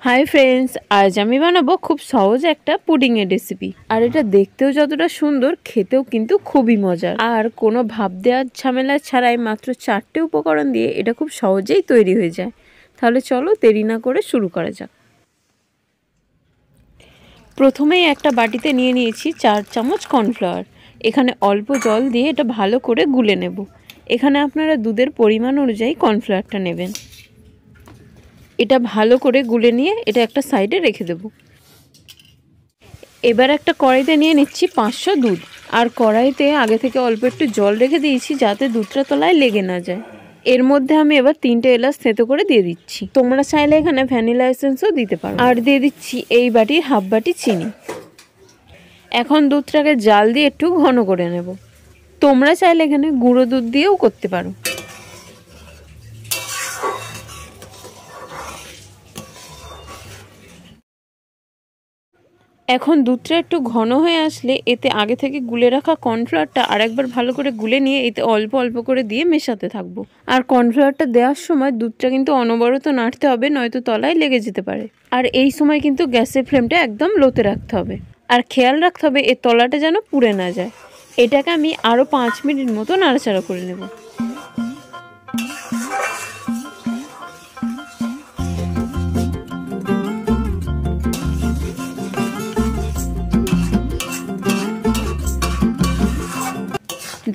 Hi friends, আজ আমি বানাবো খুব সহজ একটা পুডিংয়ের রেসিপি। আর এটা দেখতেও যতটা সুন্দর, খেতেও কিন্তু খুবই মজার। আর কোনো ভাপ দেওয়ার ঝামেলা ছাড়াই মাত্র 4টে উপকরণ দিয়ে এটা খুব সহজেই তৈরি হয়ে যায়। তাহলে চলো দেরি না করে শুরু করা যাক। প্রথমেই একটা বাটিতে নিয়ে নিয়েছি 4 চামচ কর্নফ্লাওয়ার। এখানে অল্প জল দিয়ে এটা ভালো করে গুলে নেব। এখানে আপনারা দুধের পরিমাণ অনুযায়ী কর্নফ্লাওয়ারটা নেবেন। এটা ভালো করে গুলে নিয়ে এটা একটা সাইডে রেখে দেব। এবার একটা কড়াইতে নিয়ে নিচ্ছি 500 দুধ। আর কড়াইতে আগে থেকে অল্প একটু জল রেখে দিয়েছি যাতে দুধটা তলায় লেগে না যায়। এর মধ্যে আমি এবার 3টে এলাচ থেঁতো করে দিয়ে দিচ্ছি। তোমরা চাইলে এখানে ভ্যানিলা এসেন্সও দিতে পারো। আর দিয়ে দিচ্ছি এই বাটির হাফ বাটি চিনি। এখন দুধটাকে জাল দিয়ে একটু ঘন করে নেব। তোমরা চাইলে এখানে গুঁড়ো দুধ দিয়েও করতে পারো। এখন দুধটা একটু ঘন হয়ে আসলে এতে আগে থেকে গুলে রাখা কর্নফ্লাওয়ারটা আরেকবার ভালো করে গুলে নিয়ে এতে অল্প অল্প করে দিয়ে মেশাতে থাকবো। আর কর্নফ্লাওয়ারটা দেওয়ার সময় দুধটা কিন্তু অনবরত নাড়তে হবে, নয়তো তলায় লেগে যেতে পারে। আর এই সময় কিন্তু গ্যাসের ফ্লেমটা একদম লোতে রাখতে হবে। আর খেয়াল রাখতে হবে এর তলাটা যেন পুড়ে না যায়। এটাকে আমি আরও 5 মিনিট মতো নাড়াচাড়া করে নেব।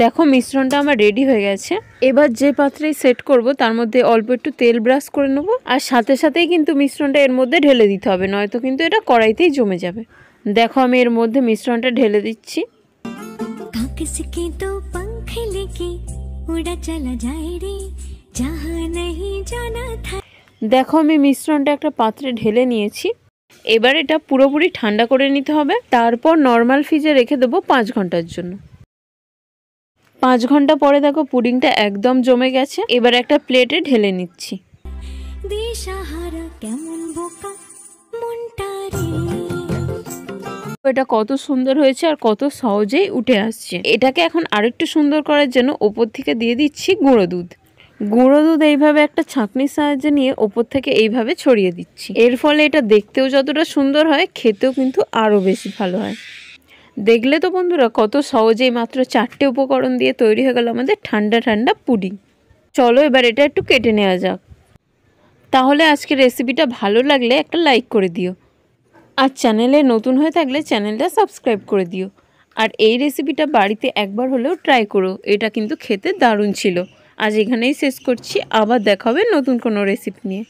দেখো মিশ্রণটা আমার রেডি হয়ে গেছে। এবার যে পাত্রেই সেট করব তার মধ্যে অল্প একটু তেল ব্রাশ করে নেব। আর সাথে সাথেই কিন্তু মিশ্রণটা এর মধ্যে ঢেলে দিতে হবে, নয়তো কিন্তু এটা কড়াইতেই জমে যাবে। দেখো আমি এর মধ্যে মিশ্রণটা ঢেলে দিচ্ছি। দেখো আমি মিশ্রণটা একটা পাত্রে ঢেলে নিয়েছি। এবার এটা পুরোপুরি ঠান্ডা করে নিতে হবে। তারপর নর্মাল ফ্রিজে রেখে দেবো 5 ঘন্টার জন্য। 5 ঘন্টা পরে দেখো পুডিংটা একদম জমে গেছে। এবার একটা প্লেটে ঢেলে নিচ্ছি। এটা কত সুন্দর হয়েছে আর কত সহজেই উঠে আসছে। এটাকে এখন আরেকটু সুন্দর করার জন্য ওপর থেকে দিয়ে দিচ্ছি গুঁড়ো দুধ। গুঁড়ো দুধ এইভাবে একটা ছাঁকনির সাহায্যে নিয়ে ওপর থেকে এইভাবে ছড়িয়ে দিচ্ছি। এর ফলে এটা দেখতেও যতটা সুন্দর হয়, খেতেও কিন্তু আরও বেশি ভালো হয়। দেখলে তো বন্ধুরা কত সহজেই মাত্র 4টে উপকরণ দিয়ে তৈরি হয়ে গেল আমাদের ঠান্ডা ঠান্ডা পুডিং। চলো এবার এটা একটু কেটে নেওয়া যাক। তাহলে আজকের রেসিপিটা ভালো লাগলে একটা লাইক করে দিও। আর চ্যানেলে নতুন হয়ে থাকলে চ্যানেলটা সাবস্ক্রাইব করে দিও। আর এই রেসিপিটা বাড়িতে একবার হলেও ট্রাই করো, এটা কিন্তু খেতে দারুণ ছিল। আজ এখানেই শেষ করছি, আবার দেখা হবে নতুন কোনো রেসিপি নিয়ে।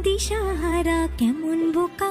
দিশাহারা কেমন বোকা।